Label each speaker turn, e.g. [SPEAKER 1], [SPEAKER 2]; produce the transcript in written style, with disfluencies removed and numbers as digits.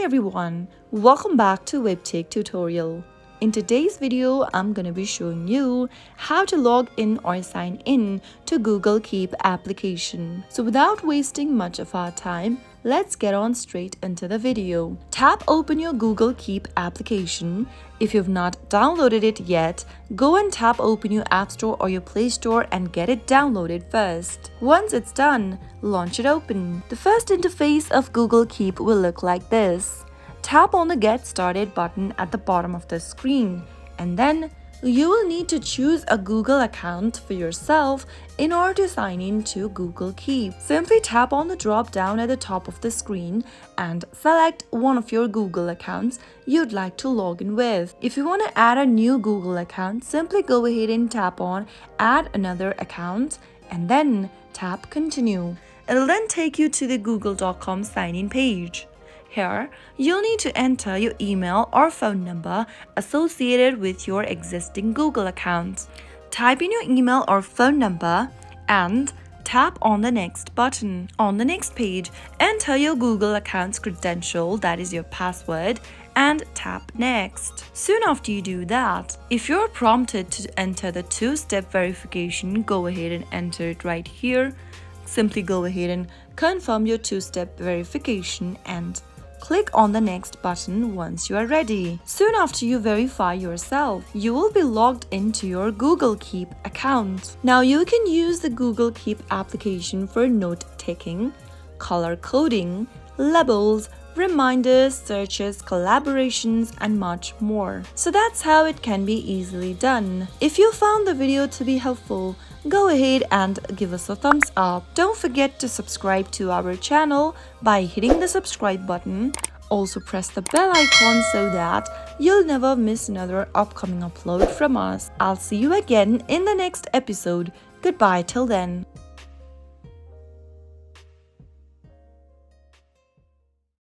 [SPEAKER 1] everyone, welcome back to Webtech Tutorial. In today's video, I'm going to be showing you how to log in or sign in to Google Keep application. So without wasting much of our time, let's get on straight into the video. Tap open your Google Keep application. If you've not downloaded it yet, go and tap open your App Store or your Play Store and get it downloaded first. Once it's done, launch it open. The first interface of Google Keep will look like this. Tap on the Get Started button at the bottom of the screen, and then you will need to choose a Google account for yourself in order to sign in to Google Keep. Simply tap on the drop down at the top of the screen and select one of your Google accounts you'd like to log in with. If you want to add a new Google account, simply go ahead and tap on Add Another Account and then tap Continue. It'll then take you to the google.com sign-in page. Here, you'll need to enter your email or phone number associated with your existing Google account. Type in your email or phone number and tap on the Next button. On the next page, enter your Google account's credential, that is your password, and tap Next. Soon after you do that, if you're prompted to enter the two-step verification, go ahead and enter it right here. Simply go ahead and confirm your two-step verification and click on the Next button once you are ready. Soon after you verify yourself, you will be logged into your Google Keep account. Now you can use the Google Keep application for note-taking, color coding, labels, reminders, searches, collaborations, and much more. So that's how it can be easily done. If you found the video to be helpful, go ahead and give us a thumbs up. Don't forget to subscribe to our channel by hitting the subscribe button. Also press the bell icon so that you'll never miss another upcoming upload from us. I'll see you again in the next episode. Goodbye till then.